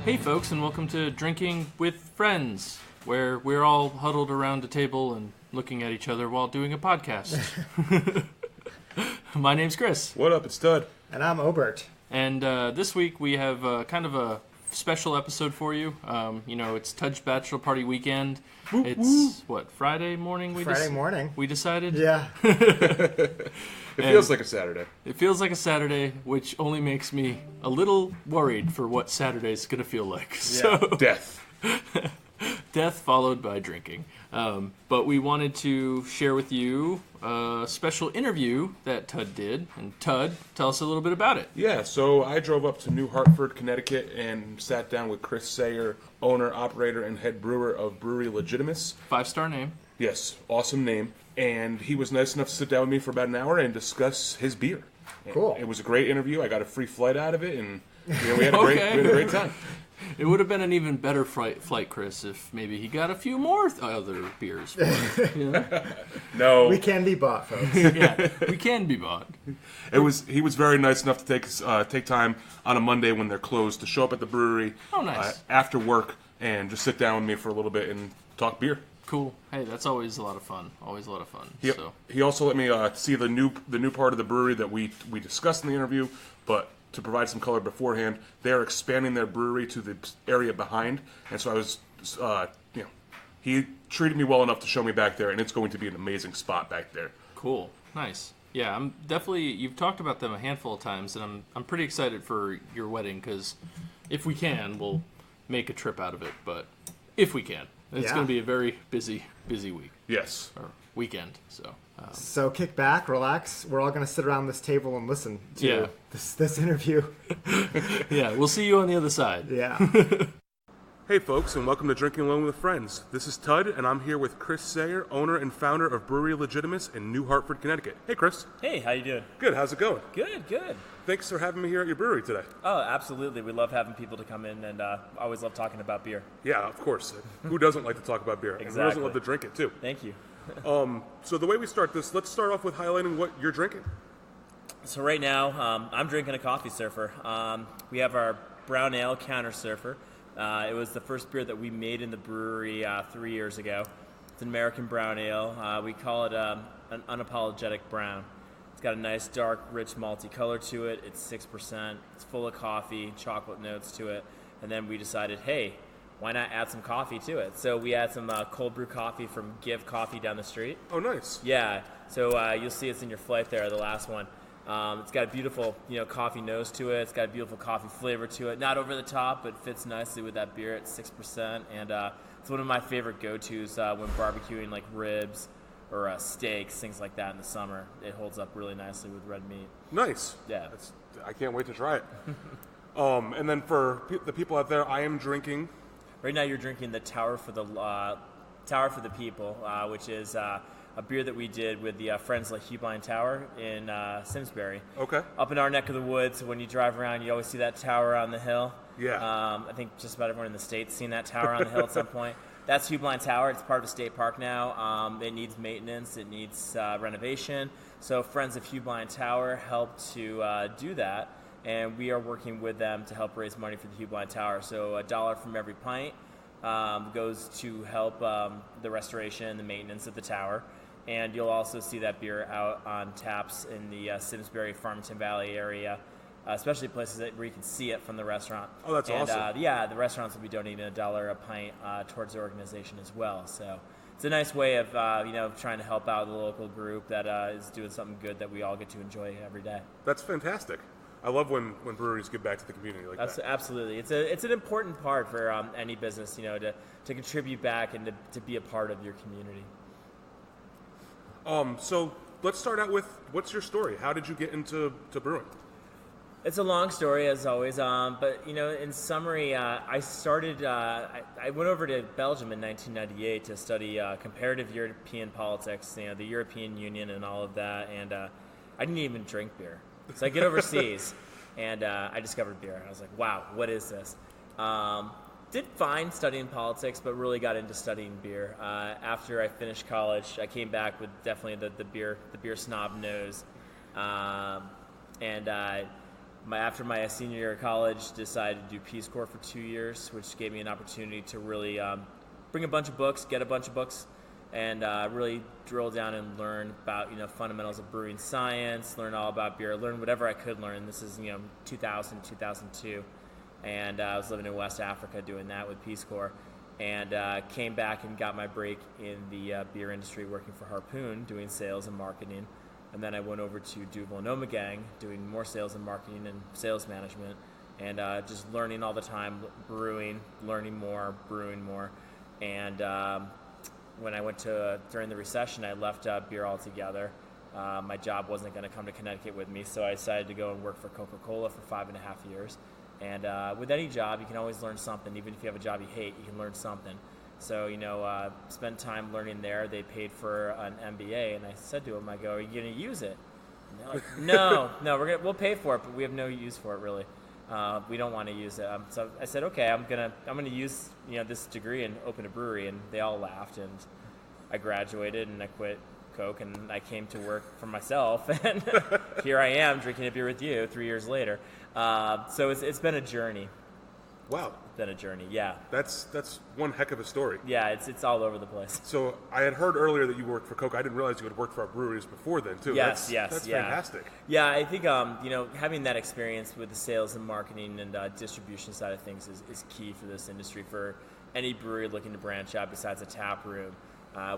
Hey folks, and welcome to Drinking with Friends, where we're all huddled around a table and looking at each other while doing a podcast. My name's Chris. What up, it's Tud. And I'm Obert. And this week we have kind of a special episode for you. It's Tud's bachelor party weekend. What, Friday morning? Morning. We decided? Yeah. It feels like a Saturday. It feels like a Saturday, which only makes me a little worried for what Saturday's going to feel like. Yeah. So Death. Death followed by drinking. But we wanted to share with you a special interview that Tud did. And Tud, tell us a little bit about it. Yeah, so I drove up to New Hartford, Connecticut, and sat down with Chris Sayer, owner, operator, and head brewer of Brewery Legitimus. 5-star name. Yes, awesome name. And he was nice enough to sit down with me for about an hour and discuss his beer. Cool. It was a great interview. I got a free flight out of it, and we had a great time. It would have been an even better flight, Chris, if maybe he got a few more other beers for it. You know? No. We can be bought, folks. Yeah, we can be bought. He was very nice enough to take time on a Monday when they're closed to show up at the brewery after work and just sit down with me for a little bit and talk beer. Cool. Hey, that's always a lot of fun. He also let me see the new part of the brewery that we discussed in the interview, but to provide some color beforehand, they're expanding their brewery to the area behind, and so I was, he treated me well enough to show me back there, and it's going to be an amazing spot back there. Cool. Nice. Yeah, I'm definitely. You've talked about them a handful of times, and I'm pretty excited for your wedding because if we can, we'll make a trip out of it. But if we can. It's going to be a very busy week. Yes. Or weekend. So kick back, relax. We're all going to sit around this table and listen to this interview. Yeah, we'll see you on the other side. Yeah. Hey folks, and welcome to Drinking Alone with Friends. This is Tud, and I'm here with Chris Sayer, owner and founder of Brewery Legitimus in New Hartford, Connecticut. Hey Chris. Hey, how you doing? Good, how's it going? Good. Thanks for having me here at your brewery today. Oh, absolutely. We love having people to come in, and I always love talking about beer. Yeah, of course. Who doesn't like to talk about beer? Exactly. And who doesn't love to drink it, too? Thank you. So the way we start this, let's start off with highlighting what you're drinking. So right now, I'm drinking a Coffee Surfer. We have our Brown Ale Counter Surfer. It was the first beer that we made in the brewery 3 years ago. It's an American brown ale. We call it an unapologetic brown. It's got a nice, dark, rich, malty color to it. It's 6%. It's full of coffee, chocolate notes to it. And then we decided, hey, why not add some coffee to it? So we add some cold brew coffee from Give Coffee down the street. Oh, nice. Yeah. So you'll see it's in your flight there, the last one. It's got a beautiful, coffee nose to it. It's got a beautiful coffee flavor to it. Not over the top, but fits nicely with that beer at 6%. And it's one of my favorite go-tos when barbecuing like ribs or steaks, things like that in the summer. It holds up really nicely with red meat. Nice. Yeah. I can't wait to try it. And then for the people out there, I am drinking. Right now, you're drinking the Tower for the People, which is a beer that we did with the Friends La Hubline Tower in Simsbury. Okay. Up in our neck of the woods, when you drive around, you always see that tower on the hill. Yeah. I think just about everyone in the State's seen that tower on the hill at some point. That's Hubline Tower. It's part of a state park now. It needs maintenance. It needs renovation. So Friends of Hubline Tower helped to do that, and we are working with them to help raise money for the Hubline Tower. So $1 from every pint goes to help the restoration and the maintenance of the tower. And you'll also see that beer out on taps in the Simsbury, Farmington Valley area, especially places where you can see it from the restaurant. Oh, that's awesome. The restaurants will be donating $1 a pint towards the organization as well. So it's a nice way of trying to help out the local group that is doing something good that we all get to enjoy every day. That's fantastic. I love when breweries give back to the community like that. Absolutely. It's an important part for any business, to contribute back and to be a part of your community. So let's start out with, what's your story? How did you get into brewing? It's a long story, as always, but, in summary, I started, I went over to Belgium in 1998 to study comparative European politics, the European Union and all of that, and I didn't even drink beer. So I get overseas, and I discovered beer. I was like, wow, what is this? Did fine studying politics, but really got into studying beer. After I finished college, I came back with definitely the beer snob nose, and after my senior year of college, decided to do Peace Corps for 2 years, which gave me an opportunity to really bring a bunch of books, get a bunch of books, and really drill down and learn about fundamentals of brewing science, learn all about beer, learn whatever I could learn. This is 2000, 2002, and I was living in West Africa doing that with Peace Corps, and came back and got my break in the beer industry working for Harpoon, doing sales and marketing. And then I went over to Duvel and Omegang, doing more sales and marketing and sales management, and just learning all the time, brewing, learning more, brewing more. And when I went during the recession, I left beer altogether. My job wasn't going to come to Connecticut with me, so I decided to go and work for Coca-Cola for 5.5 years. And with any job, you can always learn something. Even if you have a job you hate, you can learn something. So, spent time learning there. They paid for an MBA, and I said to them, I go, are you going to use it? And they're like, no, we'll pay for it, but we have no use for it, really. We don't want to use it. So I said, okay, I'm gonna use this degree and open a brewery, and they all laughed, and I graduated and I quit Coke and I came to work for myself, and here I am drinking a beer with you 3 years later. So it's been a journey. Wow. It's been a journey, yeah. That's one heck of a story. Yeah, it's all over the place. So I had heard earlier that you worked for Coke. I didn't realize you had worked for our breweries before then, too. Yes, That's fantastic. Yeah, I think, having that experience with the sales and marketing and distribution side of things is key for this industry, for any brewery looking to branch out besides a tap room.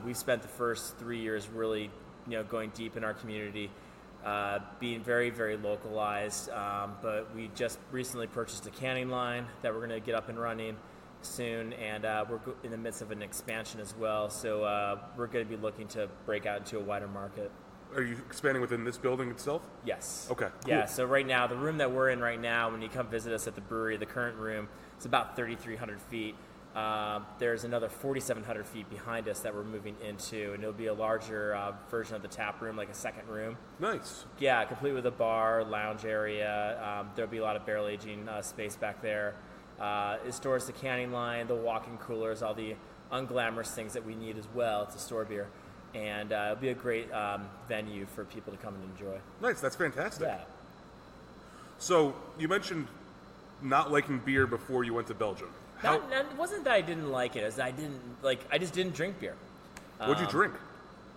We spent the first 3 years really, going deep in our community, being very, very localized, but we just recently purchased a canning line that we're going to get up and running soon, and we're in the midst of an expansion as well, so we're going to be looking to break out into a wider market. Are you expanding within this building itself? Yes. Okay, cool. Yeah, so right now, the room that we're in right now, when you come visit us at the brewery, the current room, it's about 3,300 feet. There's another 4,700 feet behind us that we're moving into, and it'll be a larger version of the tap room, like a second room. Nice. Yeah, complete with a bar, lounge area. There'll be a lot of barrel aging space back there. It stores the canning line, the walk-in coolers, all the unglamorous things that we need as well to store beer. And it'll be a great venue for people to come and enjoy. Nice, that's fantastic. Yeah. So you mentioned not liking beer before you went to Belgium. It wasn't that I didn't like it, as I just didn't drink beer. What'd you drink?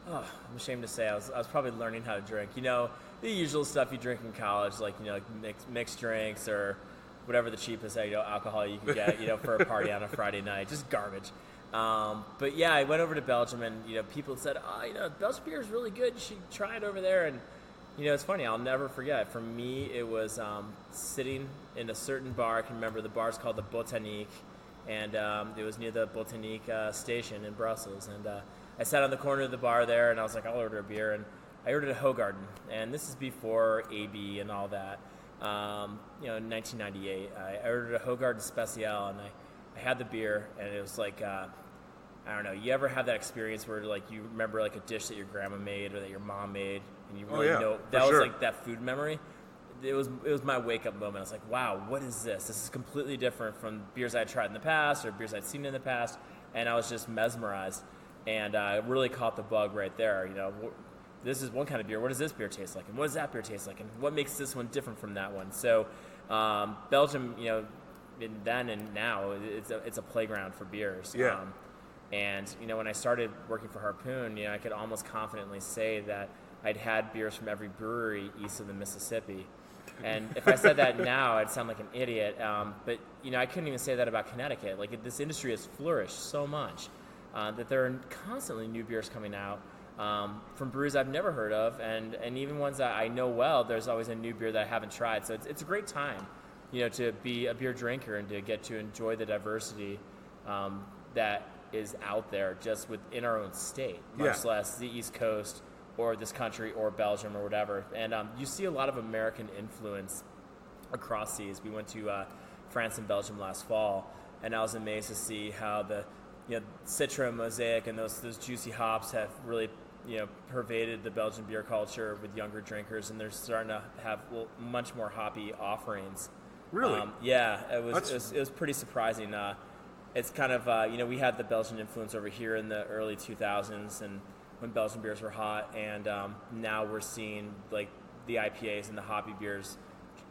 Oh, I'm ashamed to say I was probably learning how to drink. The usual stuff you drink in college, like mixed drinks or whatever the cheapest alcohol you can get, for a party on a Friday night, just garbage. But yeah, I went over to Belgium, and people said, Belgian beer is really good. You should try it over there. And it's funny. I'll never forget. For me, it was sitting in a certain bar. I can remember the bar's called the Botanique. And it was near the Botanique station in Brussels. And I sat on the corner of the bar there, and I was like, I'll order a beer. And I ordered a Hoegaarden. And this is before AB and all that. In 1998, I ordered a Hoegaarden Special, and I had the beer, and it was like, I don't know, you ever have that experience where you remember a dish that your grandma made or that your mom made, and you really know that was like that food memory? It was my wake-up moment. I was like, wow, what is this? This is completely different from beers I'd tried in the past or beers I'd seen in the past, and I was just mesmerized, and I really caught the bug right there. This is one kind of beer. What does this beer taste like? And what does that beer taste like? And what makes this one different from that one? So Belgium, then and now, it's a playground for beers. Yeah. And when I started working for Harpoon, I could almost confidently say that I'd had beers from every brewery east of the Mississippi. And if I said that now, I'd sound like an idiot. But I couldn't even say that about Connecticut. This industry has flourished so much that there are constantly new beers coming out from breweries I've never heard of, and even ones that I know well. There's always a new beer that I haven't tried. So it's a great time, to be a beer drinker and to get to enjoy the diversity that is out there just within our own state, much less the East Coast or this country or Belgium or whatever. And you see a lot of American influence across seas. We went to France and Belgium last fall, and I was amazed to see how the Citra, Mosaic, and those juicy hops have really pervaded the Belgian beer culture with younger drinkers, and they're starting to have much more hoppy offerings. Really? Yeah, it was pretty surprising. It's kind of we had the Belgian influence over here in the early 2000s, and when Belgian beers were hot, and now we're seeing the IPAs and the hoppy beers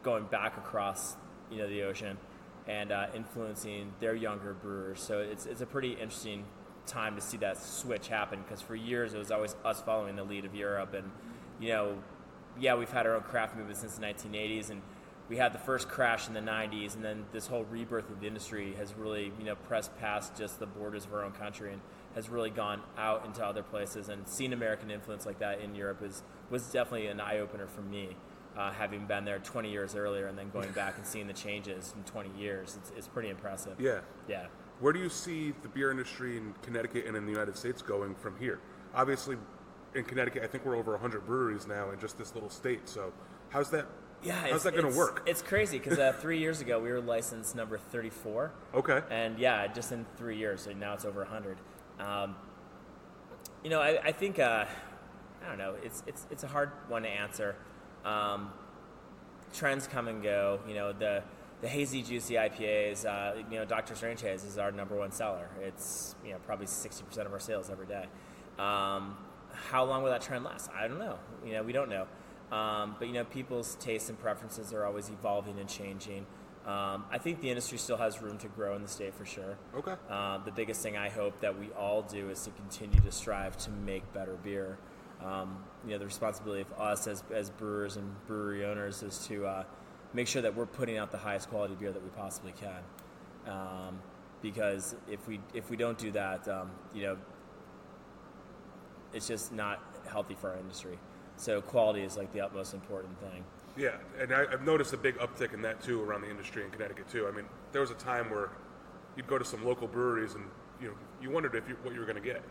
going back across the ocean and influencing their younger brewers. So it's a pretty interesting time to see that switch happen, because for years it was always us following the lead of Europe, and we've had our own craft movement since the 1980s, and we had the first crash in the 90s, and then this whole rebirth of the industry has really pressed past just the borders of our own country and has really gone out into other places, and seeing American influence like that in Europe was definitely an eye-opener for me, having been there 20 years earlier and then going back and seeing the changes in 20 years. It's pretty impressive. Yeah. Where do you see the beer industry in Connecticut and in the United States going from here? Obviously, in Connecticut, I think we're over 100 breweries now in just this little state. So how's that going to work? It's crazy, because 3 years ago, we were licensed number 34. Okay. And just in 3 years, and now it's over 100. I think, I don't know, it's a hard one to answer. Trends come and go. The hazy, juicy IPAs, Dr. Strange Haze is our number one seller. It's, probably 60% of our sales every day. How long will that trend last? I don't know. We don't know. But, people's tastes and preferences are always evolving and changing. I think the industry still has room to grow in the state for sure. Okay. The biggest thing I hope that we all do is to continue to strive to make better beer. The responsibility of us as brewers and brewery owners is to make sure that we're putting out the highest quality beer that we possibly can. Because if we don't do that, it's just not healthy for our industry. So quality is like the utmost important thing. Yeah, and I've noticed a big uptick in that too around the industry in Connecticut too. I mean, there was a time where you'd go to some local breweries and you wondered what you were going to get.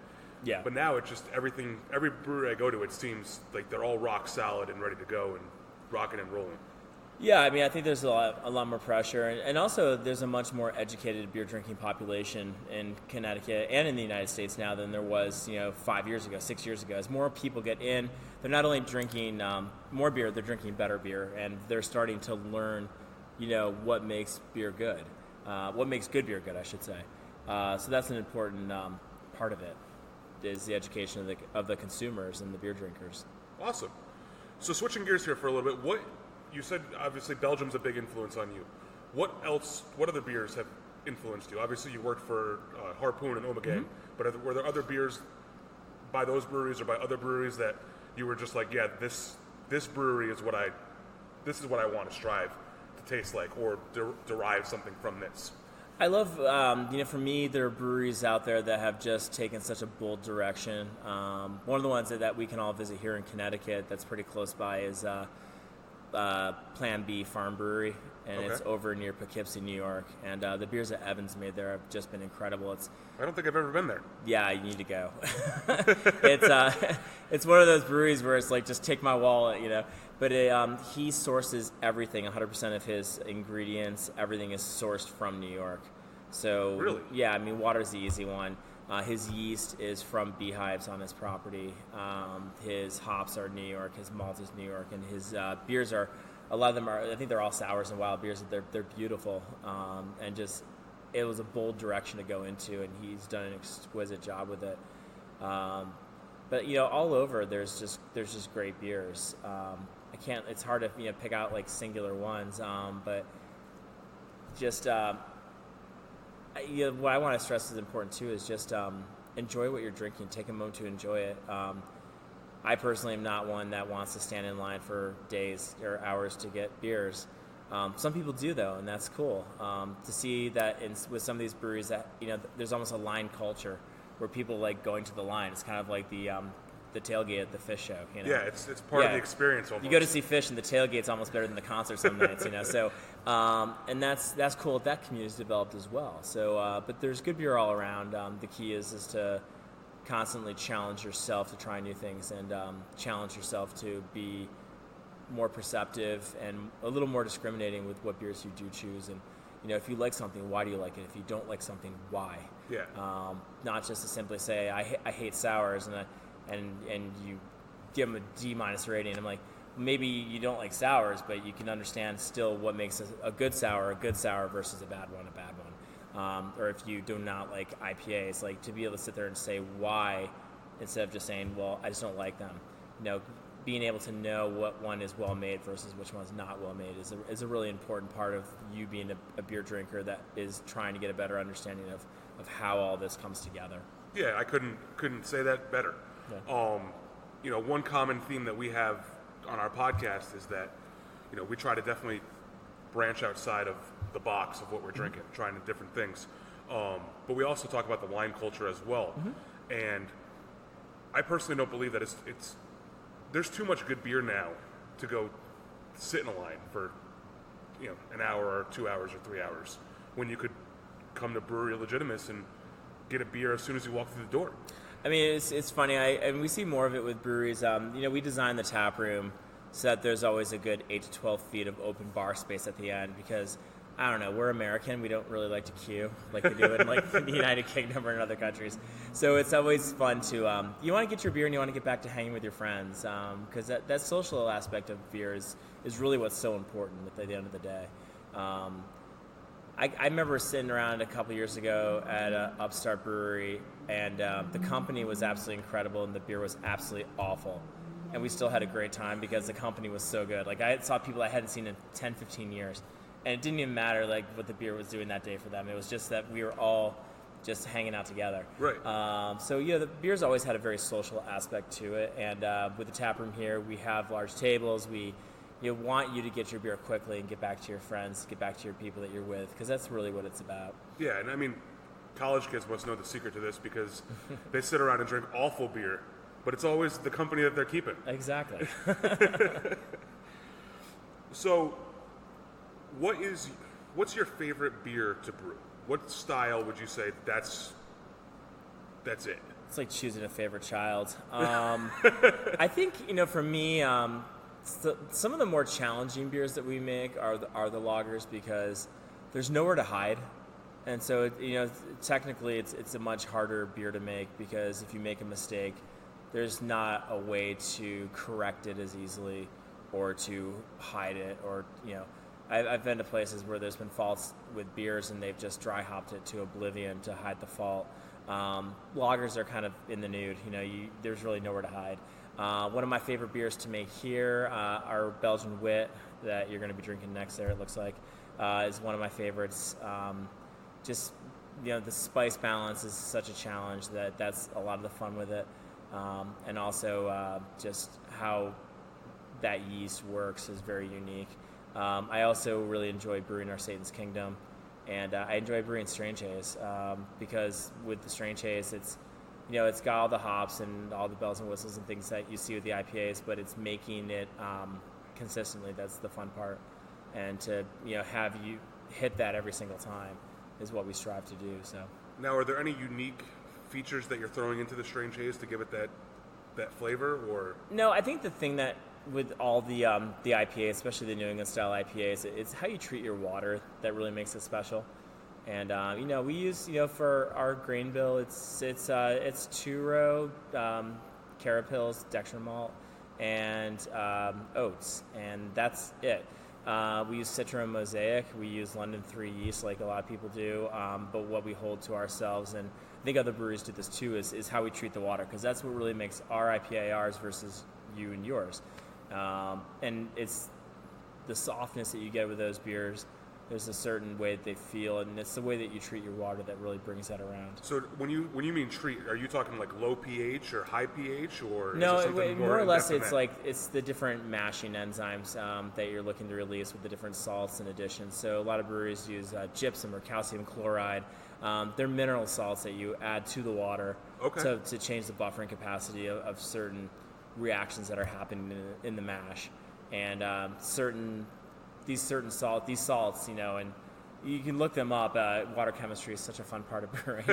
Yeah. But now it's just every brewery I go to, it seems like they're all rock solid and ready to go and rocking and rolling. Yeah, I mean, I think there's a lot more pressure, and also there's a much more educated beer drinking population in Connecticut and in the United States now than there was, 5 years ago, 6 years ago. As more people get in, they're not only drinking more beer, they're drinking better beer, and they're starting to learn, what makes beer good, what makes good beer good, I should say. So that's an important part of it, is the education of the consumers and the beer drinkers. Awesome. So switching gears here for a little bit, you said obviously Belgium's a big influence on you. What other beers have influenced you? Obviously you worked for Harpoon and Ommegang, but were there other beers by those breweries or by other breweries that you were just like, yeah, this brewery is this is what I want to strive to taste like, or derive something from this? I love, for me, there are breweries out there that have just taken such a bold direction. One of the ones that we can all visit here in Connecticut that's pretty close by is Plan B Farm Brewery, and It's over near Poughkeepsie, New York. And the beers that Evan's made there have just been incredible. I don't think I've ever been there. Yeah, you need to go. It's one of those breweries where it's like, just take my wallet, But he sources everything, 100% of his ingredients, everything is sourced from New York. So really? Yeah, I mean, water's the easy one. His yeast is from beehives on his property. His hops are New York. His malt is New York, and his beers are. A lot of them are. I think they're all sours and wild beers. They're beautiful, and just it was a bold direction to go into, and he's done an exquisite job with it. But all over there's just great beers. It's hard to pick out like singular ones, but just. What I want to stress is important too is just enjoy what you're drinking. Take a moment to enjoy it. I personally am not one that wants to stand in line for days or hours to get beers. Some people do though, and that's cool. To see that with some of these breweries that there's almost a line culture where people like going to the line. It's kind of like the tailgate at the fish show. Yeah, it's part of the experience. Almost. You go to see Fish, and the tailgate's almost better than the concert some nights. So and that's cool. That community's developed as well. So, but there's good beer all around. The key is to constantly challenge yourself to try new things and challenge yourself to be more perceptive and a little more discriminating with what beers you do choose. And if you like something, why do you like it? If you don't like something, why? Yeah. Not just to simply say I hate sours and you give them a D- rating. I'm like, maybe you don't like sours, but you can understand still what makes a good sour versus a bad one. Or if you do not like IPAs, like to be able to sit there and say why instead of just saying, well, I just don't like them. being able to know what one is well made versus which one's not well made is a really important part of you being a beer drinker that is trying to get a better understanding of how all this comes together. Yeah, I couldn't say that better. Yeah. One common theme that we have on our podcast is that, we try to definitely branch outside of the box of what we're drinking, trying different things. But we also talk about the wine culture as well. And I personally don't believe that it's there's too much good beer now to go sit in a line for an hour or 2 hours or 3 hours when you could come to Brewery Legitimus and get a beer as soon as you walk through the door. I mean, it's funny. And we see more of it with breweries. We design the tap room so that there's always a good 8 to 12 feet of open bar space at the end because, I don't know, we're American. We don't really like to queue like we do in the United Kingdom or in other countries. So it's always fun to, you want to get your beer and you want to get back to hanging with your friends because that social aspect of beer is really what's so important at the end of the day. I remember sitting around a couple years ago at an upstart brewery, and the company was absolutely incredible, and the beer was absolutely awful. And we still had a great time because the company was so good. Like, I saw people I hadn't seen in 10, 15 years, and it didn't even matter, what the beer was doing that day for them. It was just that we were all just hanging out together. Right. The beer's always had a very social aspect to it, and with the tap room here, we have large tables. We want you to get your beer quickly and get back to your friends, get back to your people that you're with, because that's really what it's about. Yeah, and I mean, college kids must know the secret to this because they sit around and drink awful beer, but it's always the company that they're keeping. Exactly. So, what's your favorite beer to brew? What style would you say that's it? It's like choosing a favorite child. I think, for me, some of the more challenging beers that we make are the lagers because there's nowhere to hide. And so, technically it's a much harder beer to make because if you make a mistake, there's not a way to correct it as easily or to hide it or, I've been to places where there's been faults with beers and they've just dry hopped it to oblivion to hide the fault. Lagers are kind of in the nude, there's really nowhere to hide. One of my favorite beers to make here, our Belgian Wit that you're going to be drinking next there, it looks like, is one of my favorites. The spice balance is such a challenge that's a lot of the fun with it. And also just how that yeast works is very unique. I also really enjoy brewing our Satan's Kingdom, and I enjoy brewing Strange Haze because with the Strange Haze, it's got all the hops and all the bells and whistles and things that you see with the IPAs, but it's making it consistently. That's the fun part, and to have you hit that every single time is what we strive to do. So now, are there any unique features that you're throwing into the Strange Haze to give it that flavor, or no? I think the thing that with all the IPAs, especially the New England style IPAs, it's how you treat your water that really makes it special. And we use for our grain bill, it's 2-row carapils, dextrin malt, and oats, and that's it. We use Citra and Mosaic. We use London 3 yeast like a lot of people do, but what we hold to ourselves, and I think other breweries do this too, is how we treat the water, because that's what really makes our IPA ours versus you and yours. And it's the softness that you get with those beers. There's a certain way that they feel, and it's the way that you treat your water that really brings that around. So when you mean treat, are you talking like low pH or high pH, or no? Is it something more or less, it's the different mashing enzymes that you're looking to release with the different salts and additions. So a lot of breweries use gypsum or calcium chloride. They're mineral salts that you add to the water to change the buffering capacity of certain reactions that are happening in the mash, and these salts, and you can look them up. Water chemistry is such a fun part of brewing.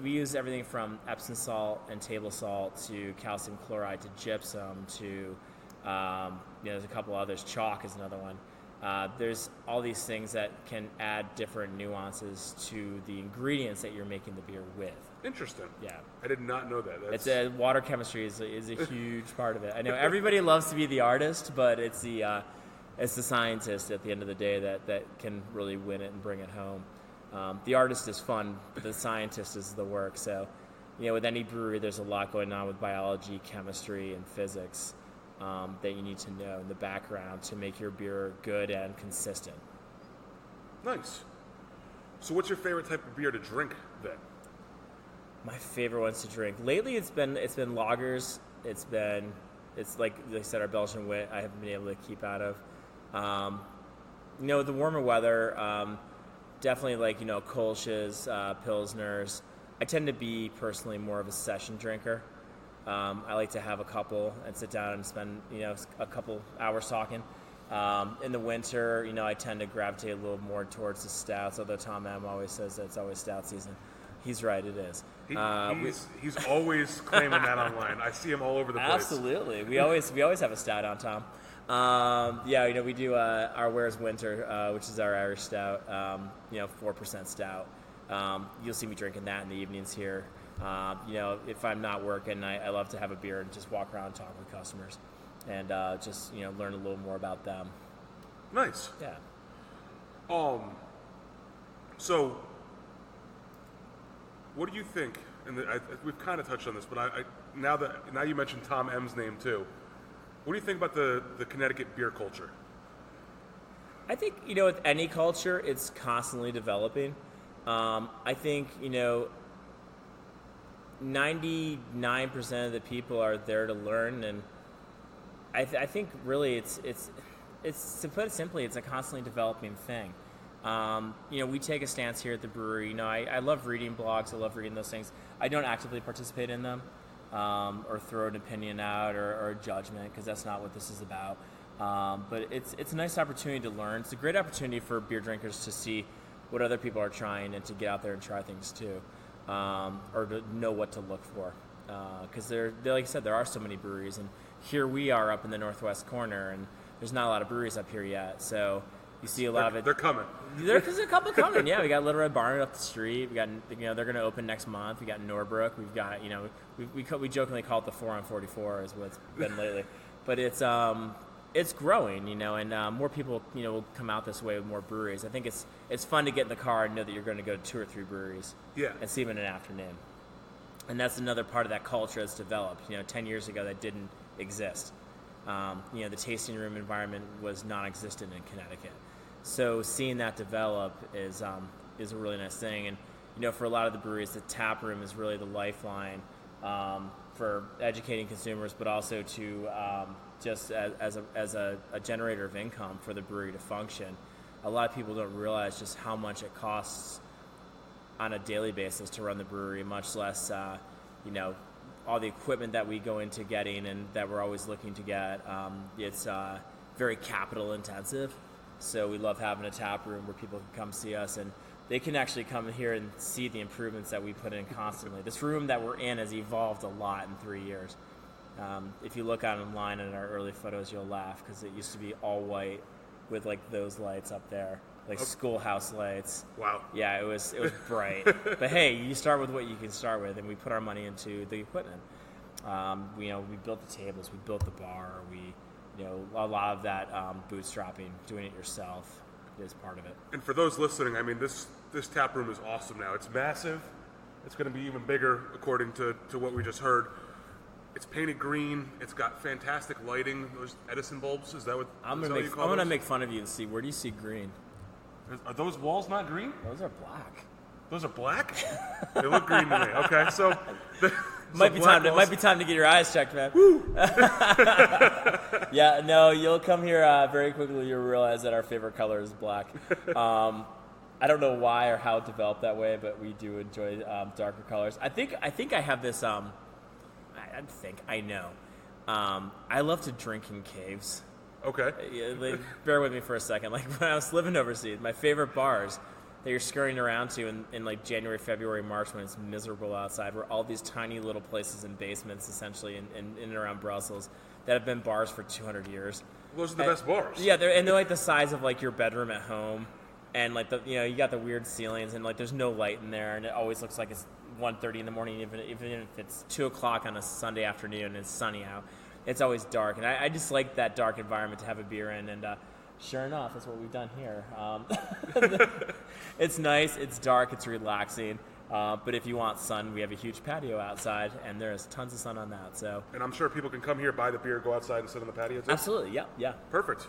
We use everything from Epsom salt and table salt to calcium chloride to gypsum to there's a couple others. Chalk is another one. There's all these things that can add different nuances to the ingredients that you're making the beer with. Interesting. Yeah. I did not know that. It's water chemistry is a huge part of it. I know everybody loves to be the artist, but it's the scientist at the end of the day that can really win it and bring it home. The artist is fun, but the scientist is the work. So with any brewery, there's a lot going on with biology, chemistry, and physics that you need to know in the background to make your beer good and consistent. Nice. So what's your favorite type of beer to drink then? My favorite ones to drink. Lately it's been lagers. It's like I said, our Belgian wit I haven't been able to keep out of. The warmer weather, definitely like, Kolsch's, Pilsners. I tend to be personally more of a session drinker. I like to have a couple and sit down and spend, a couple hours talking. In the winter, I tend to gravitate a little more towards the stouts, although Tom M always says that it's always stout season. He's right, it is. He's always claiming that online. I see him all over the place. Absolutely. We always have a stout on Tom. We do our Where's Winter, which is our Irish stout, 4% stout. You'll see me drinking that in the evenings here. If I'm not working, I love to have a beer and just walk around and talk with customers and just learn a little more about them. Nice. Yeah. So what do you think? And we've kind of touched on this, but now you mentioned Tom M's name too. What do you think about the Connecticut beer culture? I think with any culture, it's constantly developing. I think 99% of the people are there to learn, and I think really it's to put it simply, it's a constantly developing thing. We take a stance here at the brewery. I love reading blogs. I love reading those things. I don't actively participate in them or throw an opinion out or a judgment, because that's not what this is about. But it's a nice opportunity to learn. It's a great opportunity for beer drinkers to see what other people are trying and to get out there and try things too, or to know what to look for. Because they're like I said, there are so many breweries, and here we are up in the northwest corner, and there's not a lot of breweries up here yet. So you see a lot of it. They're coming. There's a couple coming. Yeah, we got Little Red Barn up the street. We got they're going to open next month. We got Norbrook. We've got we jokingly call it the 4 on 44 is what it's been lately, but it's growing, and more people will come out this way with more breweries. I think it's fun to get in the car and know that you're going to go to 2 or 3 breweries. Yeah. And see them in an afternoon. And that's another part of that culture that's developed. 10 years ago that didn't exist. The tasting room environment was non-existent in Connecticut. So seeing that develop is a really nice thing. And for a lot of the breweries, the tap room is really the lifeline for educating consumers, but also to just as a generator of income for the brewery to function. A lot of people don't realize just how much it costs on a daily basis to run the brewery, much less all the equipment that we go into getting and that we're always looking to get. It's very capital intensive. So we love having a tap room where people can come see us, and they can actually come here and see the improvements that we put in constantly. This room that we're in has evolved a lot in 3 years. If you look online at our early photos, you'll laugh, because it used to be all white with like those lights up there, like schoolhouse lights. Wow. Yeah, it was bright. But hey, you start with what you can start with, and we put our money into the equipment. We built the tables, we built the bar, a lot of that bootstrapping, doing it yourself is part of it. And for those listening, I mean, this tap room is awesome now. It's massive. It's going to be even bigger, according to what we just heard. It's painted green. It's got fantastic lighting. Those Edison bulbs, is that what I'm going to make fun of you and see, where do you see green? Are those walls not green? Those are black. Those are black? They look green to me. Okay, so... Might be time to get your eyes checked, man. Woo! Yeah, no, you'll come here very quickly. You'll realize that our favorite color is black. I don't know why or how it developed that way, but we do enjoy darker colors. I think I have this. I know. I love to drink in caves. Okay. Bear with me for a second. Like when I was living overseas, my favorite bars that you're scurrying around to in like January, February, March, when it's miserable outside, were all these tiny little places in basements, essentially, in and around Brussels, that have been bars for 200 years. Those are the best bars. Yeah, they're like the size of like your bedroom at home, and like you got the weird ceilings, and like there's no light in there, and it always looks like it's 1:30 in the morning, even if it's 2 o'clock on a Sunday afternoon and it's sunny out. It's always dark, and I just like that dark environment to have a beer in, and sure enough, that's what we've done here. It's nice, it's dark, it's relaxing, But if you want sun, we have a huge patio outside, and there's tons of sun on that. So. And I'm sure people can come here, buy the beer, go outside, and sit on the patio too. Absolutely, yeah. Perfect.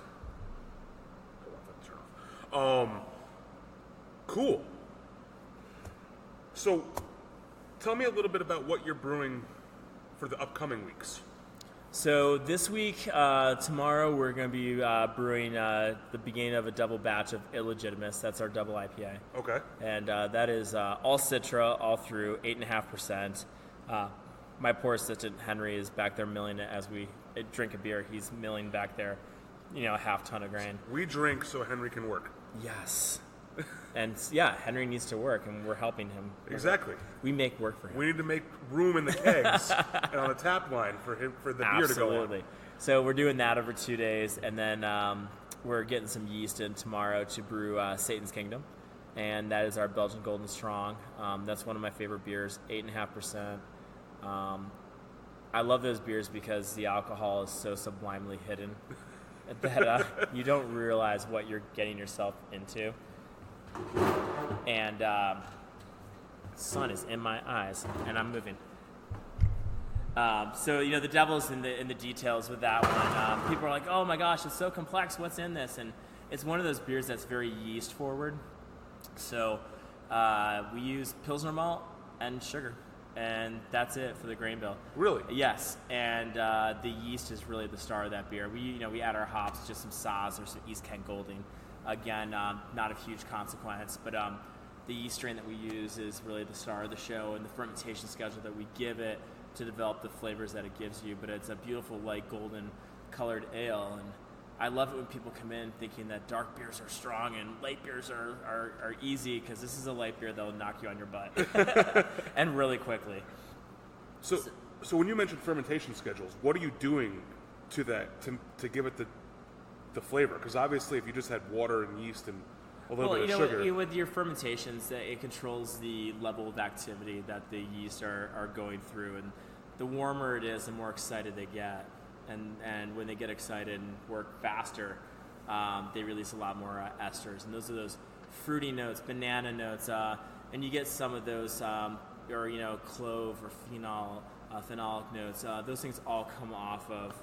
Cool. So, tell me a little bit about what you're brewing for the upcoming weeks. So this week, tomorrow, we're going to be brewing the beginning of a double batch of Illegitimus. That's our double IPA. Okay. And that is all Citra, all through, 8.5%. My poor assistant, Henry, is back there milling it as we drink a beer. He's milling back there, a half ton of grain. We drink so Henry can work. Yes. And yeah, Henry needs to work, and we're helping him. Exactly. We make work for him. We need to make room in the kegs and on the tap line for the beer to go on. Absolutely. So we're doing that over 2 days, and then we're getting some yeast in tomorrow to brew Satan's Kingdom, and that is our Belgian Golden Strong. That's one of my favorite beers, 8.5%. I love those beers because the alcohol is so sublimely hidden that you don't realize what you're getting yourself into. And sun is in my eyes, and I'm moving. So the devil's in the details with that one. People are like, "Oh my gosh, it's so complex. What's in this?" And it's one of those beers that's very yeast forward. So we use Pilsner malt and sugar, and that's it for the grain bill. Really? Yes. And the yeast is really the star of that beer. We add our hops, just some Saaz or some East Kent Golding. Again, not a huge consequence, but the yeast strain that we use is really the star of the show, and the fermentation schedule that we give it to develop the flavors that it gives you. But it's a beautiful, light golden colored ale, and I love it when people come in thinking that dark beers are strong and light beers are easy, because this is a light beer that will knock you on your butt, and really quickly. So when you mentioned fermentation schedules, what are you doing to that to give it the flavor? Because obviously if you just had water and yeast and a little bit of sugar. With your fermentations, it controls the level of activity that the yeast are going through, and the warmer it is, the more excited they get, and when they get excited and work faster, they release a lot more esters, and those are those fruity notes, banana notes, and you get some of those or clove or phenolic notes. Those things all come off of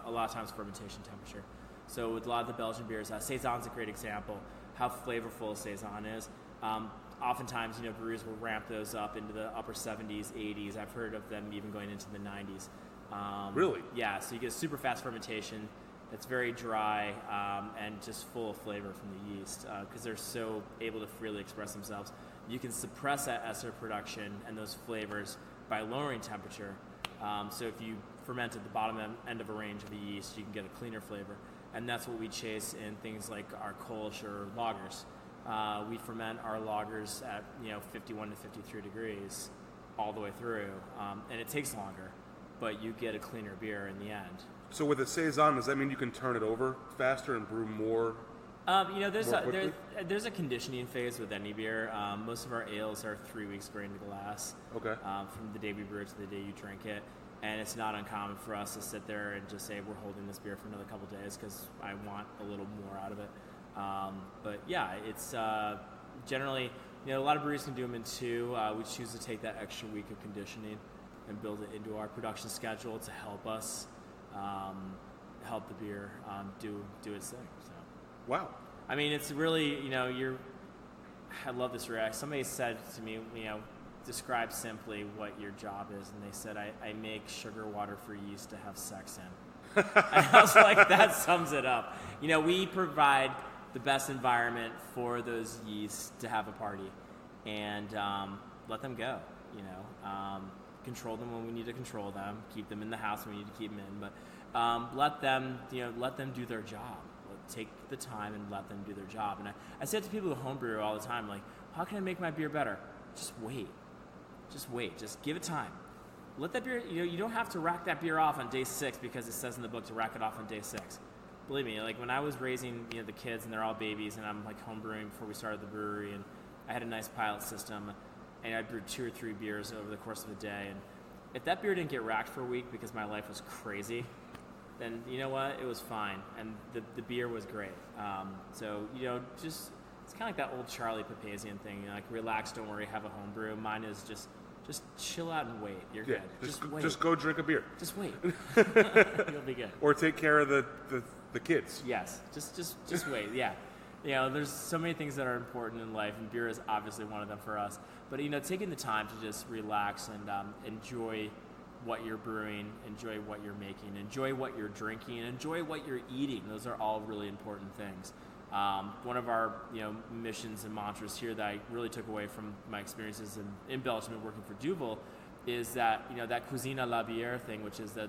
a lot of times fermentation temperature. So with a lot of the Belgian beers, Saison's a great example, how flavorful a Saison is. Oftentimes, breweries will ramp those up into the upper 70s, 80s. I've heard of them even going into the 90s. Really? Yeah, so you get super fast fermentation. It's very dry and just full of flavor from the yeast because they're so able to freely express themselves. You can suppress that ester production and those flavors by lowering temperature. So if you ferment at the bottom end of a range of a yeast, you can get a cleaner flavor. And that's what we chase in things like our Kolsch or lagers. We ferment our lagers at 51 to 53 degrees all the way through, and it takes longer, but you get a cleaner beer in the end. So with a Saison, does that mean you can turn it over faster and brew more? There's a conditioning phase with any beer. Most of our ales are 3 weeks grain to glass. Okay. From the day we brew it to the day you drink it. And it's not uncommon for us to sit there and just say, we're holding this beer for another couple days because I want a little more out of it. But yeah, it's generally, a lot of breweries can do them in 2. We choose to take that extra week of conditioning and build it into our production schedule to help us help the beer do its thing. So. Wow. I mean, it's really, I love this react. Somebody said to me, describe simply what your job is, and they said, I make sugar water for yeast to have sex in. And I was like, that sums it up. We provide the best environment for those yeasts to have a party, and let them go, control them when we need to control them, keep them in the house when we need to keep them in, but let them do their job. Take the time and let them do their job. And I said to people who homebrew all the time, like, how can I make my beer better? Just wait. Just give it time. Let that beer, you don't have to rack that beer off on day 6 because it says in the book to rack it off on day 6. Believe me, like when I was raising, the kids and they're all babies and I'm like homebrewing before we started the brewery, and I had a nice pilot system and I brewed 2 or 3 beers over the course of the day. And if that beer didn't get racked for a week because my life was crazy, then you know what? It was fine. And the beer was great. So, just it's kind of like that old Charlie Papazian thing, like relax, don't worry, have a home brew. Mine is just chill out and wait. You're good. Just wait. Just go drink a beer. Just wait. You'll be good. Or take care of the kids. Yes. Just wait. Yeah. There's so many things that are important in life, and beer is obviously one of them for us. But taking the time to just relax and enjoy what you're brewing, enjoy what you're making, enjoy what you're drinking, enjoy what you're eating. Those are all really important things. One of our missions and mantras here that I really took away from my experiences in Belgium and working for Duvel is that that cuisine à la bière thing, which is that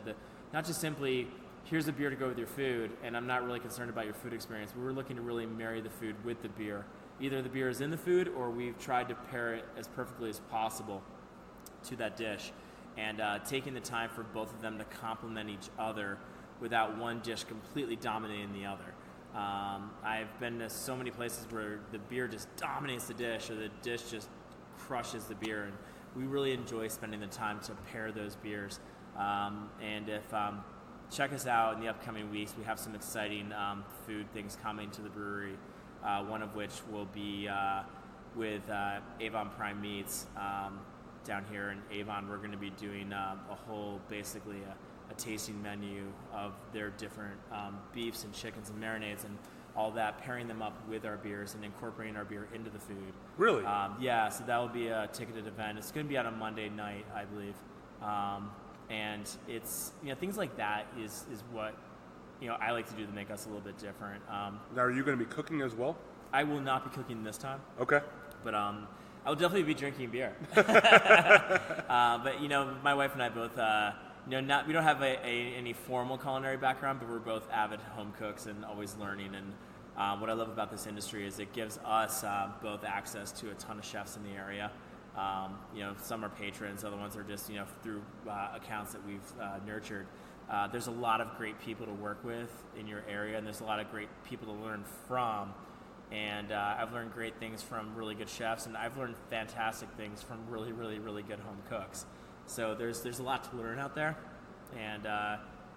not just simply here's a beer to go with your food, and I'm not really concerned about your food experience, but we're looking to really marry the food with the beer. Either the beer is in the food, or we've tried to pair it as perfectly as possible to that dish, and taking the time for both of them to complement each other without one dish completely dominating the other. I've been to so many places where the beer just dominates the dish, or the dish just crushes the beer, and we really enjoy spending the time to pair those beers. And if check us out in the upcoming weeks, we have some exciting food things coming to the brewery. One of which will be with Avon Prime Meats down here in Avon. We're going to be doing a whole, basically a tasting menu of their different beefs and chickens and marinades and all that, pairing them up with our beers and incorporating our beer into the food. Really? Yeah, so that will be a ticketed event. It's going to be on a Monday night, I believe. And it's, things like that is what, I like to do to make us a little bit different. Now, are you going to be cooking as well? I will not be cooking this time. Okay. But I will definitely be drinking beer. But my wife and I both, we don't have any formal culinary background, but we're both avid home cooks and always learning. And what I love about this industry is it gives us both access to a ton of chefs in the area. Some are patrons, other ones are just through accounts that we've nurtured. There's a lot of great people to work with in your area, and there's a lot of great people to learn from. And I've learned great things from really good chefs, and I've learned fantastic things from really, really, really good home cooks. So there's a lot to learn out there, and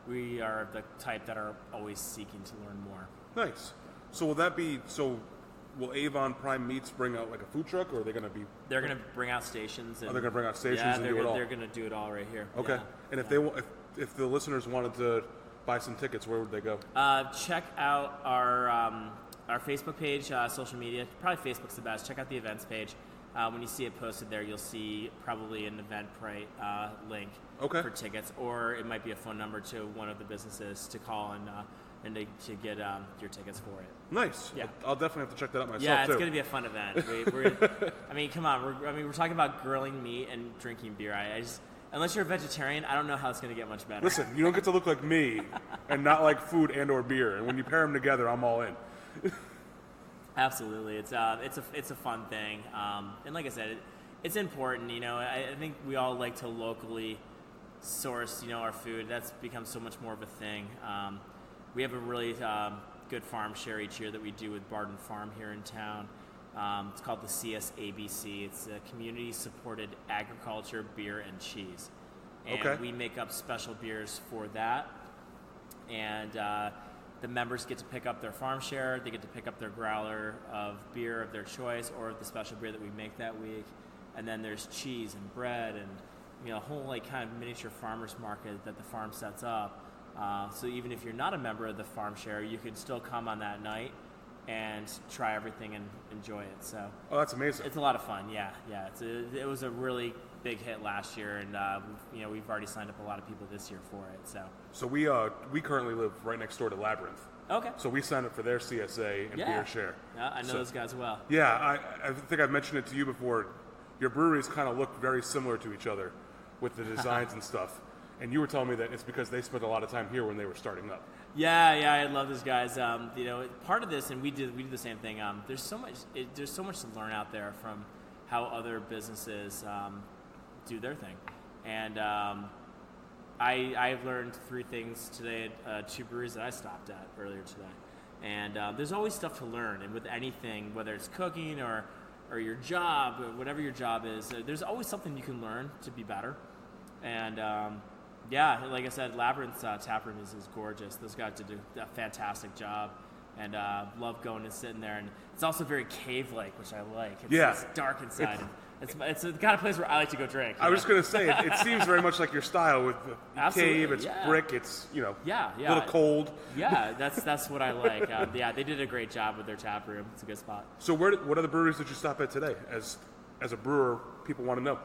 we are the type that are always seeking to learn more. Nice. So will Avon Prime Meats bring out like a food truck, or are they going to be? They're going to bring out stations. And, they're going to bring out stations and do it all. They're going to do it all right here. Okay. Yeah. And if the listeners wanted to buy some tickets, where would they go? Check out our Facebook page, social media. Probably Facebook's the best. Check out the events page. When you see it posted there, you'll see probably an Eventbrite link for tickets, or it might be a phone number to one of the businesses to call and to get your tickets for it. Nice. Yeah. I'll definitely have to check that out myself, yeah, it's too. going to be a fun event. Come on. We're talking about grilling meat and drinking beer. Unless you're a vegetarian, I don't know how it's going to get much better. Listen, you don't get to look like me and not like food and or beer. And when you pair them together, I'm all in. Absolutely. It's a fun thing. And like I said, it's important. I think we all like to locally source, our food. That's become so much more of a thing. We have a really good farm share each year that we do with Barton Farm here in town. It's called the CSABC. It's a community-supported agriculture, beer, and cheese. And we make up special beers for that. And the members get to pick up their farm share. They get to pick up their growler of beer of their choice, or the special beer that we make that week. And then there's cheese and bread and a whole kind of miniature farmers market that the farm sets up. So even if you're not a member of the farm share, you can still come on that night and try everything and enjoy it. So that's amazing. It's a lot of fun. Yeah. It was a really big hit last year, and we've already signed up a lot of people this year for it. So we currently live right next door to Labyrinth. Okay. So we signed up for their CSA and beer share. Yeah, I know those guys well. Yeah, I think I've mentioned it to you before. Your breweries kind of look very similar to each other with the designs and stuff. And you were telling me that it's because they spent a lot of time here when they were starting up. Yeah, I love those guys. Part of this, and we do the same thing. There's so much to learn out there from how other businesses do their thing, and I've learned 3 things today at 2 breweries that I stopped at earlier today. And there's always stuff to learn, and with anything, whether it's cooking or your job, or whatever your job is, there's always something you can learn to be better. And like I said, Labyrinth's taproom is gorgeous. Those guys did a fantastic job. and love going and sitting there. And it's also very cave-like, which I like. It's dark inside. It's the kind of place where I like to go drink. I was just going to say, it seems very much like your style with the cave. It's brick. It's a little cold. Yeah, that's what I like. They did a great job with their tap room. It's a good spot. So what other breweries did you stop at today? As a brewer, people want to know.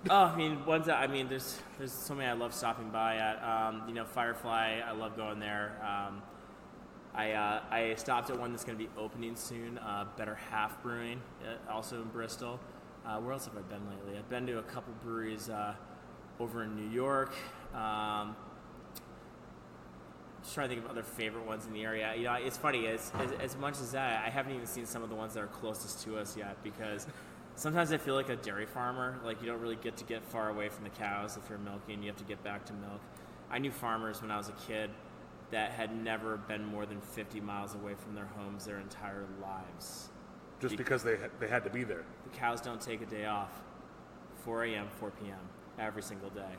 Oh, there's so many I love stopping by at. Firefly, I love going there. I stopped at one that's going to be opening soon, Better Half Brewing, also in Bristol. Where else have I been lately? I've been to a couple breweries over in New York. Just trying to think of other favorite ones in the area. It's funny, as much as that, I haven't even seen some of the ones that are closest to us yet, because sometimes I feel like a dairy farmer. Like, you don't really get far away from the cows if you're milking. You have to get back to milk. I knew farmers when I was a kid that had never been more than 50 miles away from their homes their entire lives. Just because they had to be there. The cows don't take a day off. 4 a.m., 4 p.m. every single day.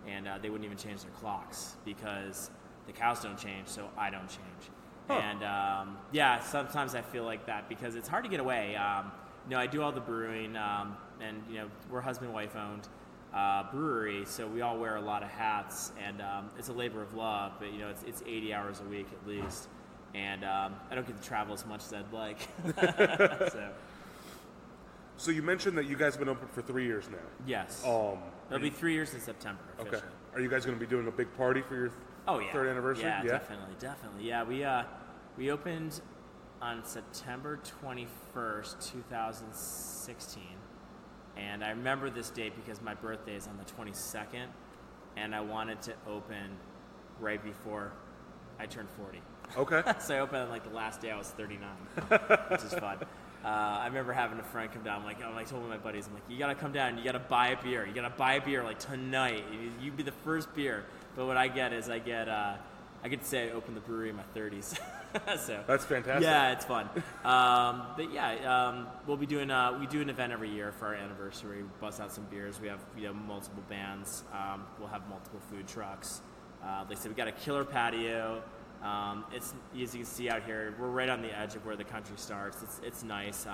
And they wouldn't even change their clocks because the cows don't change, so I don't change. Huh. And sometimes I feel like that because it's hard to get away. I do all the brewing, and we're husband-wife owned brewery, so we all wear a lot of hats, and it's a labor of love. But it's 80 hours a week at least, and I don't get to travel as much as I'd like. So you mentioned that you guys have been open for 3 years now. Yes. It'll be 3 years in September. Officially. Okay. Are you guys going to be doing a big party for your third anniversary? Yeah, definitely. Yeah, we opened on September 21st, 2016. And I remember this date because my birthday is on the 22nd, and I wanted to open right before I turned 40. Okay. So I opened on the last day I was 39, which is fun. I remember having a friend come down. I told my buddies, you gotta come down. You gotta buy a beer. You gotta buy a beer tonight. You be the first beer. But what I get is I get to say I opened the brewery in my 30s. So that's fantastic. Yeah, it's fun. We'll be doing we do an event every year for our anniversary. We bust out some beers. We have multiple bands. We'll have multiple food trucks. Like I said, we got a killer patio. It's, as you can see out here, we're right on the edge of where the country starts. It's nice.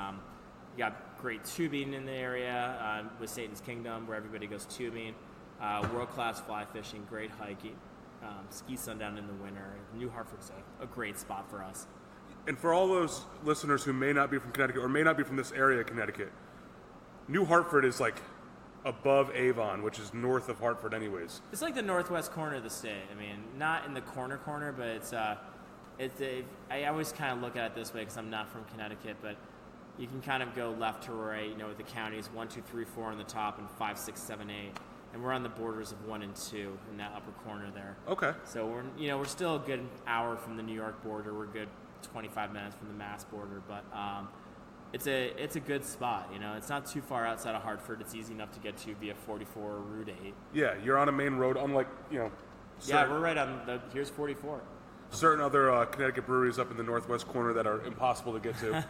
We got great tubing in the area with Satan's Kingdom, where everybody goes tubing. World-class fly fishing, great hiking. Ski sundown in the winter. New Hartford's a great spot for us. And for all those listeners who may not be from Connecticut or may not be from this area of Connecticut, New Hartford is above Avon, which is north of Hartford anyways. It's the northwest corner of the state. Not in the corner, but I always kind of look at it this way because I'm not from Connecticut, but you can kind of go left to right, with the counties 1, 2, 3, 4 on the top and 5, 6, 7, 8. And we're on the borders of 1 and 2 in that upper corner there. Okay. So we're still a good hour from the New York border. We're a good 25 minutes from the Mass border, but it's a good spot. It's not too far outside of Hartford. It's easy enough to get to via 44 or Route 8. Yeah, you're on a main road, unlike Yeah, we're right on here's 44. Certain other Connecticut breweries up in the northwest corner that are impossible to get to.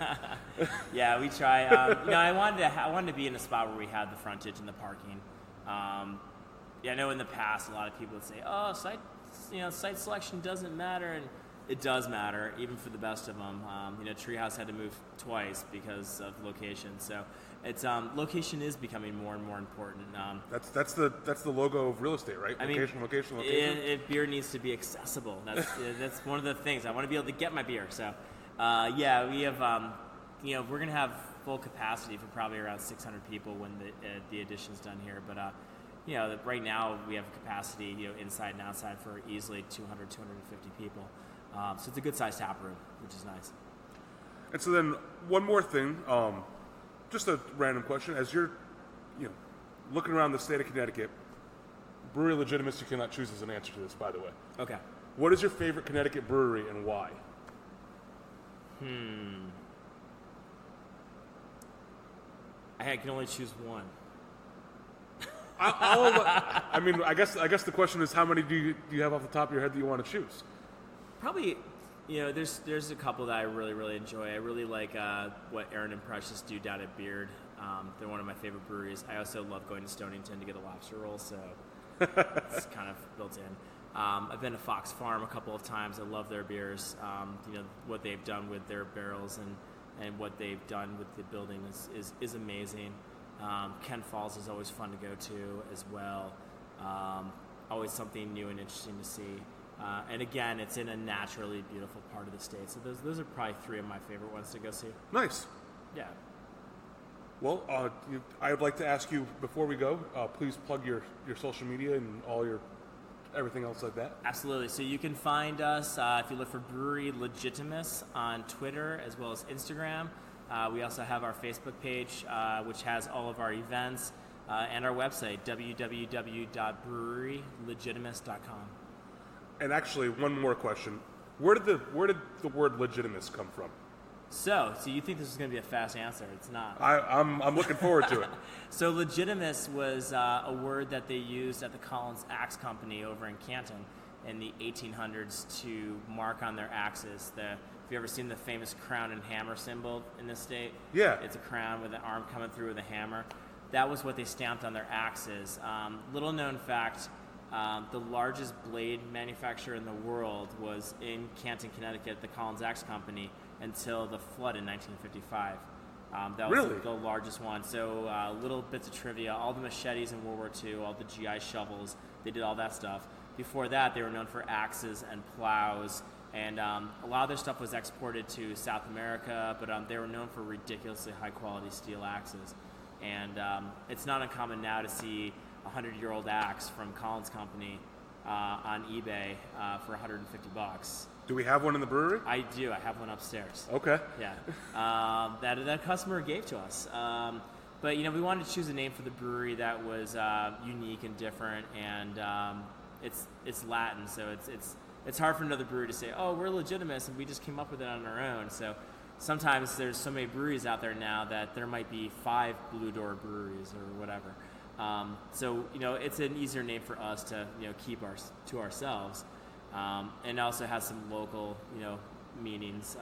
Yeah, we try. I wanted to be in a spot where we had the frontage and the parking. I know in the past a lot of people would say, "Oh, site selection doesn't matter," and it does matter, even for the best of them. Treehouse had to move twice because of location, so it's location is becoming more and more important. That's the logo of real estate, right? Location. Beer needs to be accessible. That's one of the things. I want to be able to get my beer. So, we have we're gonna have full capacity for probably around 600 people when the addition's done here. But right now we have capacity, inside and outside for easily 200, 250 people. So it's a good sized tap room, which is nice. And so then one more thing, just a random question: as you're, looking around the state of Connecticut, Brewery Legitimus, you cannot choose as an answer to this, by the way. Okay. What is your favorite Connecticut brewery and why? I can only choose one. I guess the question is, how many do you have off the top of your head that you want to choose? Probably, there's a couple that I really, really enjoy. I really like what Aaron and Precious do down at Beard. They're one of my favorite breweries. I also love going to Stonington to get a lobster roll, so it's kind of built in. I've been to Fox Farm a couple of times. I love their beers. What they've done with their barrels and what they've done with the building is amazing. Kent Falls is always fun to go to as well. Always something new and interesting to see. And again, it's in a naturally beautiful part of the state. So those are probably three of my favorite ones to go see. Nice. Yeah. Well, I would like to ask you, before we go, please plug your social media and all your everything else like that. Absolutely. So you can find us if you look for Brewery Legitimus on Twitter as well as Instagram. We also have our Facebook page, which has all of our events, and our website, www.brewerylegitimus.com. And actually, one more question: Where did the word legitimus come from? So you think this is going to be a fast answer? It's not. I'm looking forward to it. So legitimus was a word that they used at the Collins Axe Company over in Canton in the 1800s to mark on their axes. Have you ever seen the famous crown and hammer symbol in this state? Yeah. It's a crown with an arm coming through with a hammer. That was what they stamped on their axes. Little known fact, the largest blade manufacturer in the world was in Canton, Connecticut, the Collins Axe Company, until the flood in 1955. That was really? the largest one. So little bits of trivia, all the machetes in World War II, all the GI shovels, they did all that stuff. Before that, they were known for axes and plows, and a lot of their stuff was exported to South America, but they were known for ridiculously high-quality steel axes. And it's not uncommon now to see a 100-year-old axe from Collins Company on eBay for $150. Do we have one in the brewery? I do. I have one upstairs. Okay. Yeah. That customer gave to us. But we wanted to choose a name for the brewery that was unique and different, and it's Latin, so it's hard for another brewery to say, "Oh, we're Legitimus," and we just came up with it on our own. So sometimes there's so many breweries out there now that there might be 5 Blue Door breweries or whatever. So it's an easier name for us to keep to ourselves. And also has some local, meanings.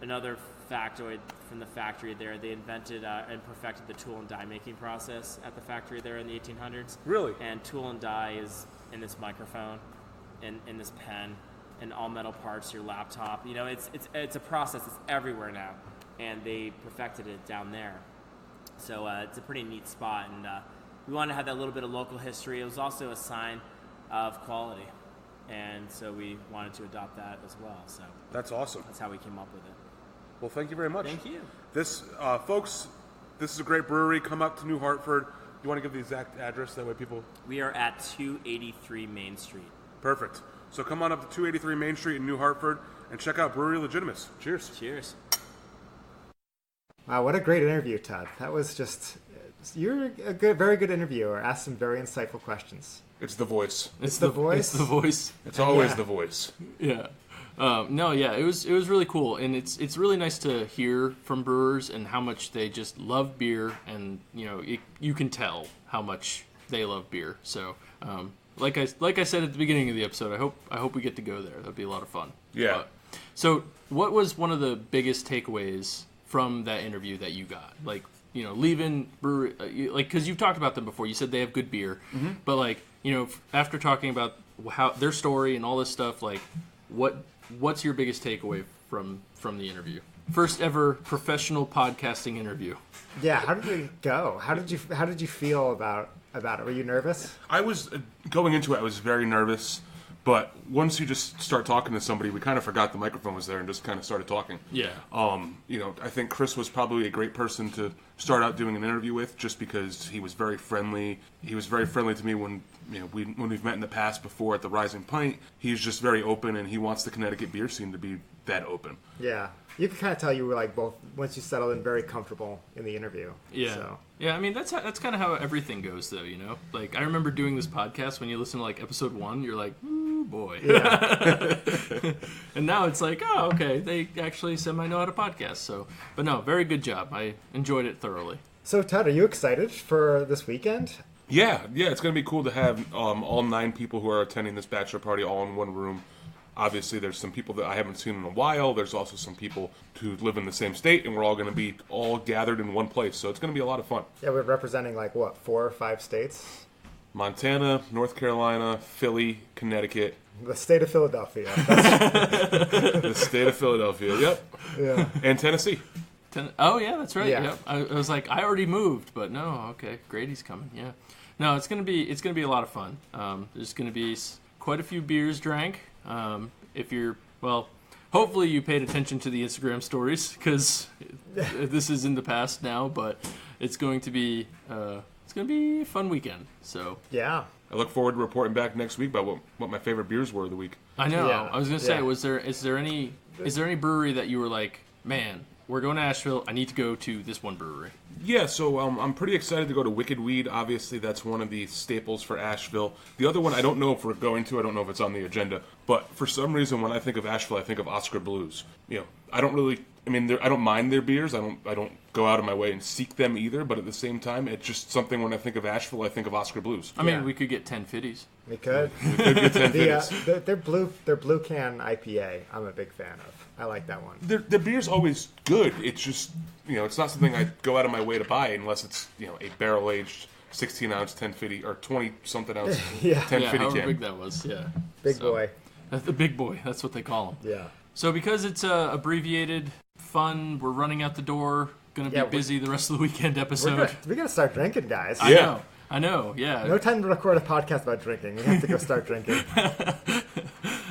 Another factoid from the factory there, they invented and perfected the tool and die making process at the factory there in the 1800s. Really? And tool and die is in this microphone, in this pen, and all metal parts, your laptop. It's a process that's everywhere now, and they perfected it down there. So it's a pretty neat spot, and we wanted to have that little bit of local history. It was also a sign of quality. And so we wanted to adopt that as well. So that's awesome. That's how we came up with it. Well, thank you very much. Thank you. This, folks, this is a great brewery. Come up to New Hartford. You want to give the exact address? That way people... We are at 283 Main Street. Perfect. So come on up to 283 Main Street in New Hartford and check out Brewery Legitimus. Cheers. Cheers. Wow, what a great interview, Todd. That was just... You're a very good interviewer. Asked some very insightful questions. It's the voice. It's the voice. It's the voice. It's always the voice. Yeah. It was really cool, and it's really nice to hear from brewers and how much they just love beer, and you can tell how much they love beer. So, like I said at the beginning of the episode, I hope we get to go there. That'd be a lot of fun. Yeah. So, what was one of the biggest takeaways from that interview that you got? Like, leaving brewery, because you've talked about them before. You said they have good beer, but after talking about how their story and all this stuff, what's your biggest takeaway from the interview? First ever professional podcasting interview. Yeah, how did it go? How did you feel about it? Were you nervous? I was going into it. I was very nervous, but once you just start talking to somebody, we kind of forgot the microphone was there and just kind of started talking. Yeah. I think Chris was probably a great person to start out doing an interview with, just because he was very friendly. He was very friendly to me when we've met in the past before at the Rising Pint. He's just very open, and he wants the Connecticut beer scene to be that open. Yeah. You could kind of tell you were both, once you settled in, very comfortable in the interview. Yeah. So. Yeah, I mean, that's kind of how everything goes, though, I remember doing this podcast, when you listen to, episode 1, you're like, ooh, boy. Yeah. And now it's like, oh, okay, they actually semi-know how to podcast. So, but no, very good job. I enjoyed it thoroughly. So, Todd, are you excited for this weekend? Yeah, it's going to be cool to have all 9 people who are attending this bachelor party all in one room. Obviously, there's some people that I haven't seen in a while. There's also some people who live in the same state, and we're all going to be all gathered in one place. So it's going to be a lot of fun. Yeah, we're representing 4 or 5 states? Montana, North Carolina, Philly, Connecticut. The state of Philadelphia. The state of Philadelphia, yep. Yeah. And Tennessee. Oh, yeah, that's right. Yeah. Yep. I was like, I already moved, but no, okay, Grady's coming, yeah. No, it's gonna be a lot of fun. There's gonna be quite a few beers drank. Hopefully you paid attention to the Instagram stories, because this is in the past now, but it's going to be a fun weekend. So Yeah. I look forward to reporting back next week about what my favorite beers were of the week. I know. Yeah. I was gonna say, Yeah. is there any brewery that you were like, man, we're going to Asheville, I need to go to this one brewery? Yeah, so I'm pretty excited to go to Wicked Weed. Obviously, that's one of the staples for Asheville. The other one, I don't know if we're going to. I don't know if it's on the agenda. But for some reason, when I think of Asheville, I think of Oscar Blues. I don't really. I mean, I don't mind their beers. I don't go out of my way and seek them either. But at the same time, it's just something when I think of Asheville, I think of Oscar Blues. I mean, we could get 10 fitties. We could. We could get 10 fitties. Their blue can IPA, I'm a big fan of. I like that one. Their beer's always good. It's just, it's not something I go out of my way to buy unless it's, a barrel-aged 16-ounce 1050 or 20-something ounce Yeah. 1050 however can. big that was, yeah. Big boy. That's the big boy. That's what they call him. Yeah. So because it's abbreviated, fun, we're running out the door, going to be busy the rest of the weekend episode. We got to start drinking, guys. I know, yeah. No time to record a podcast about drinking. We have to go start drinking.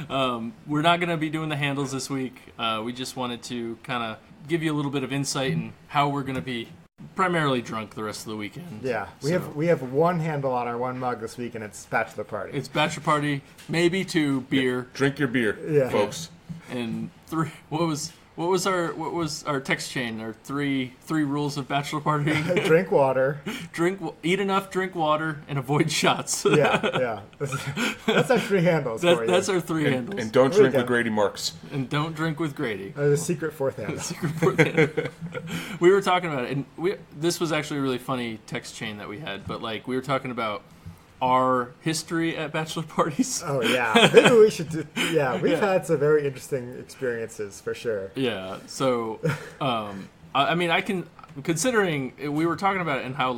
We're not going to be doing the handles this week. We just wanted to kind of give you a little bit of insight in how we're going to be primarily drunk the rest of the weekend. Yeah, we have one handle on our one mug this week, and it's bachelor party. It's bachelor party, maybe 2 beer. Yeah. Drink your beer, folks. And 3. What was our text chain? Our three rules of bachelor party: Drink water, eat enough, drink water, and avoid shots. yeah. That's our 3 handles. That's our 3 handles. And don't drink with Grady Marks. And don't drink with Grady. The secret 4th handle. We were talking about it, and this was actually a really funny text chain that we had. But we were talking about our history at bachelor parties. Oh yeah, maybe we should do. Yeah, we've had some very interesting experiences for sure. Yeah. So, I mean, considering we were talking about it and how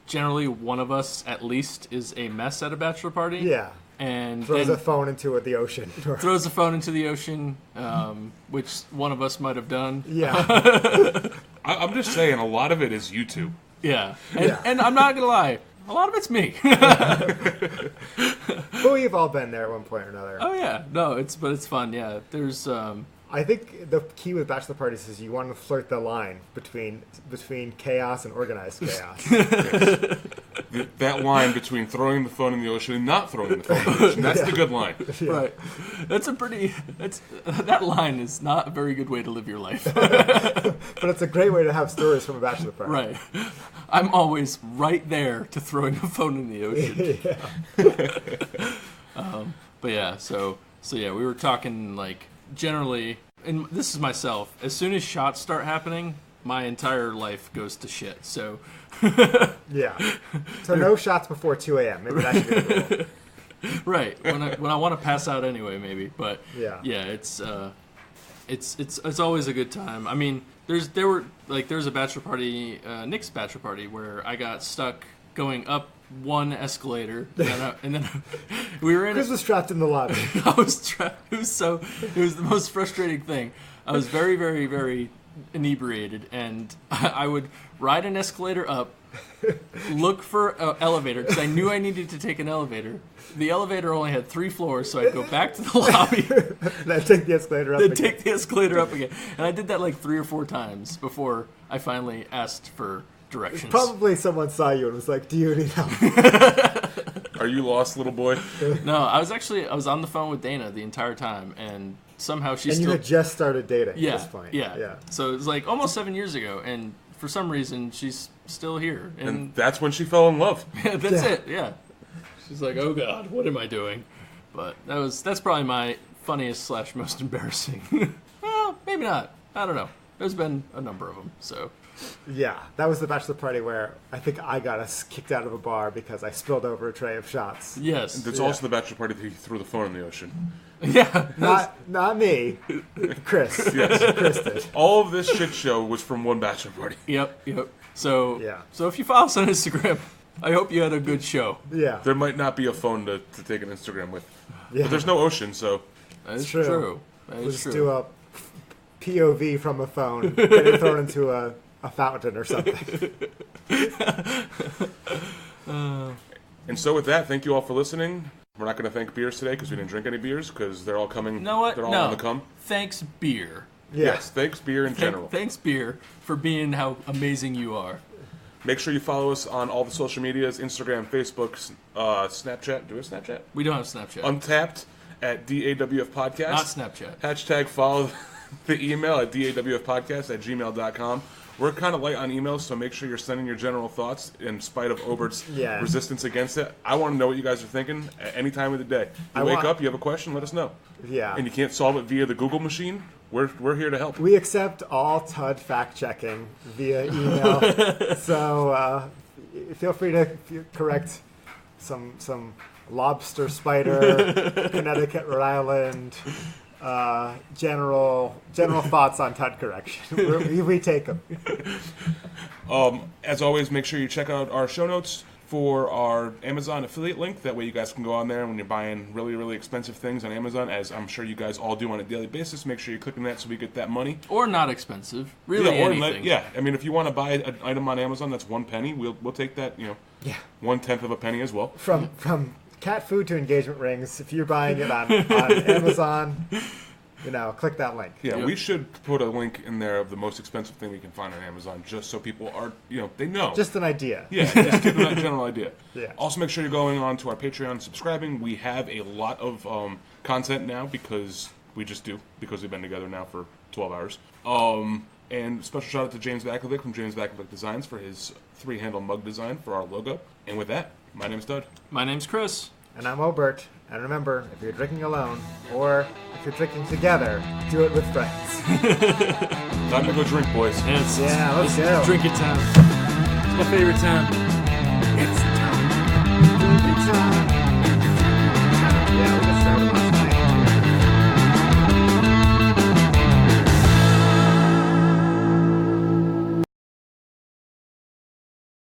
generally one of us at least is a mess at a bachelor party. Yeah. And throws a phone into the ocean. Throws a phone into the ocean, which one of us might have done. Yeah. I'm just saying, a lot of it is you two. Yeah. And I'm not gonna lie. A lot of it's me. But we've all been there at one point or another. Oh yeah, no, it's fun. Yeah, there's. I think the key with bachelor parties is you want to flirt the line between chaos and organized chaos. Yes. That line between throwing the phone in the ocean and not throwing the phone in the ocean. That's the good line. Yeah. Right. That line is not a very good way to live your life. But it's a great way to have stories from a bachelor party. Right. I'm always right there to throwing a phone in the ocean. Yeah. But yeah, so yeah, we were talking generally, and this is myself. As soon as shots start happening, my entire life goes to shit. So. Yeah. So no shots before 2 a.m. Maybe that should be the rule. Right. When I want to pass out anyway, maybe. But yeah, it's always a good time. I mean, there was a bachelor party, Nick's bachelor party, where I got stuck going up one escalator, and then we were in. Chris was trapped in the lobby. I was trapped. It was the most frustrating thing. I was very, very, very inebriated, and I would ride an escalator up, look for an elevator because I knew I needed to take an elevator. The elevator only had 3 floors, so I'd go back to the lobby. Then take the escalator up again. Take the escalator up again. And I did that 3 or 4 times before I finally asked for directions. Probably someone saw you and was like, "Do you need help?" Are you lost, little boy? No, I was on the phone with Dana the entire time, and somehow she you had just started dating at this point. Yeah. So it was almost 7 years ago, and for some reason she's still here. And that's when she fell in love. That's it. Yeah. She's like, "Oh God, what am I doing?" But that's probably my funniest / most embarrassing. Well, maybe not. I don't know. There's been a number of them. So. Yeah, that was the bachelor party where I think I got us kicked out of a bar because I spilled over a tray of shots. Yes. There's also the bachelor party that he threw the phone in the ocean. Yeah. Not me. Chris. Yes. Chris did. All of this shit show was from one bachelor party. Yep. So yeah. So if you follow us on Instagram, I hope you had a good show. Yeah. There might not be a phone to take an Instagram with. Yeah. But there's no ocean, so... That is True. true. That We'll is just true. do a POV from a phone, get it thrown into a fountain or something. And so with that, thank you all for listening. We're not going to thank beers today because we didn't drink any beers because they're all coming. You know what? They're all No. on the come. Thanks, beer. Yeah. Yes, thanks beer in general. Thanks, beer, for being how amazing you are. Make sure you follow us on all the social medias, Instagram, Facebook, Snapchat. Do we have Snapchat? We don't have Snapchat. Untapped at DAWF Podcast. Not Snapchat. Hashtag follow the email at dawfpodcast@gmail.com. We're kind of light on emails, so make sure you're sending your general thoughts in spite of Obert's resistance against it. I want to know what you guys are thinking at any time of the day. You wake up, you have a question, let us know. Yeah. And you can't solve it via the Google machine, we're here to help. We accept all TUD fact-checking via email. So feel free to correct some lobster spider, Connecticut, Rhode Island, general thoughts on TUD correction. We take them. As always, make sure you check out our show notes for our Amazon affiliate link. That way you guys can go on there when you're buying really, really expensive things on Amazon, as I'm sure you guys all do on a daily basis. Make sure you click on that so we get that money. Or not expensive. Really anything. I mean, if you want to buy an item on Amazon that's 1 penny, we'll take that, 1/10 of a penny as well. From cat food to engagement rings, if you're buying it on Amazon, click that link. Yeah, Yep. we should put a link in there of the most expensive thing we can find on Amazon, just so people are, they know. Just an idea. Yeah, just give them that general idea. Yeah. Also, make sure you're going on to our Patreon and subscribing. We have a lot of content now because we just do, because we've been together now for 12 hours. And special shout out to James Vakovic from James Vakovic Designs for his 3-handle mug design for our logo. And with that, my name's Dud. My name's Chris. And I'm Obert. And remember, if you're drinking alone, or if you're drinking together, do it with friends. Time to go drink, boys. Let's go. Drink it time. It's my favorite time. It's time.